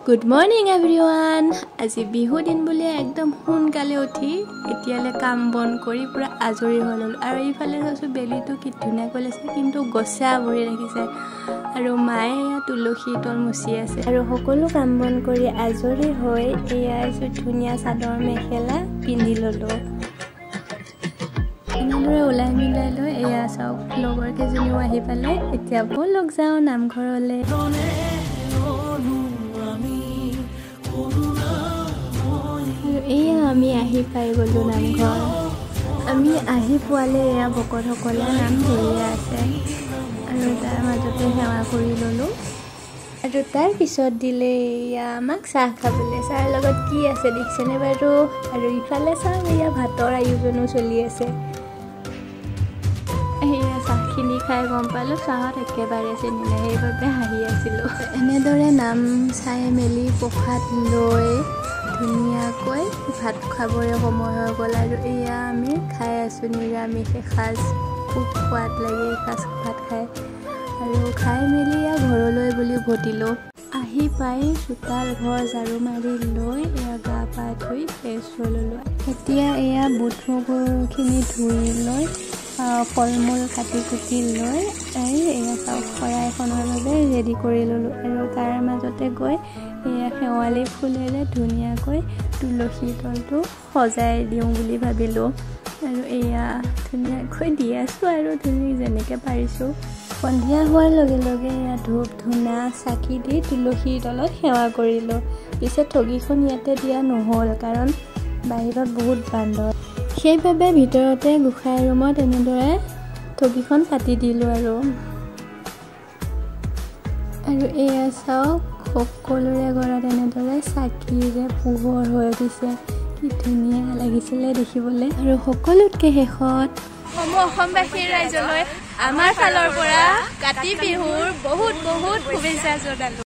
Good morning everyone. আজি বিহু দিন বুলি একদম সোনকালে উঠি এতিয়ালে কাম বন কৰি পুৰা আজৰি হল আৰু এইফালে চাইছো বেলিটো কি ধুনীয়া কৰিছে কিন্তু গছা ভৰি ৰাখিছে আৰু মায়ে তুলসী তল মুচি আছে আৰু সকলো কাম বন কৰি আজৰি হৈ এয়া যে ধুনীয়া চাদৰ মেখেলা পিন্ধি ললো এনেদৰে ওলাই মিলাই লৈ এয়া চাওক লগৰ কেজনীও আহি পালে এতিয়া বলক যাও নামঘৰলে আমি আহি পাই গলো নামঘৰ আমি আহি পোৱালে এয়া ভকতসকলে নাম ধৰিয়ে আছে আৰু তাৰ মাজতে সেৱা কৰি ললো আৰু তাৰ পিছত দিলে এয়া আমাক চাহ খাবলৈ চাহৰ লগত কি আছে দেখিছেনে বাৰু আৰু ইফালে চাহ এয়া ভাতৰ আয়োজনো চলি আছে এয়া চাহখিনি খাই গম পালো চাহত একেবাৰে চেনি নাই সেইবাবে হাঁহি আছিলোঁ এনেদৰে নাম চাই মেলি প্ৰসাদ লৈ ধুনীয়াকৈ ভাত খাবৰে সময় হৈ গ'ল আৰু এয়া আমি খাই আছোঁ নিৰামিষ এসাঁজ খুব সোৱাদ লাগে এসাঁজ ভাত খাই আৰু খাই মেলি এয়া ঘৰলৈ বুলি উভতিলোঁ আহি পাই চোতাল ঘৰ ঝাৰু মাৰি লৈ এয়া গা পা ধুই ফ্ৰেছ হৈ ল'লোঁ এতিয়া এয়া বুট মগুৰখিনি ধুই লৈ ফল মূল কাটি কুটি লৈ এয়া চাওক শৰাই এখনৰ বাবে ৰেডি কৰি ল'লোঁ আৰু তাৰ মাজতে গৈ এয়া শেৱালি ফুলেৰে ধুনীয়াকৈ তুলসী তলটো সজাই দিওঁ বুলি ভাবিলোঁ আৰু এয়া ধুনীয়াকৈ দি আছোঁ আৰু ধুনীয়া যেনেকৈ পাৰিছোঁ সন্ধিয়া হোৱাৰ লগে লগে এয়া ধূপ ধূনা চাকি দি তুলসীৰ তলত সেৱা কৰিলোঁ পিছে ঠগীখন ইয়াতে দিয়া নহ'ল কাৰণ বাহিৰত বহুত বান্দৰ সেইবাবে ভিতৰতে গোসাঁই ৰুমত এনেদৰে ঠগীখন পাতি দিলোঁ আৰু এয়া চাওক সকলোৰে ঘৰত এনেদৰে চাকিৰে পোহৰ হৈ উঠিছে কি ধুনীয়া লাগিছিলে দেখিবলৈ আৰু সকলোতকৈ শেষত অসমবাসীৰ ৰাইজলৈ আমাৰ ফালৰ পৰা কাতি বিহুৰ বহুত শুভেচ্ছা জনালোঁ।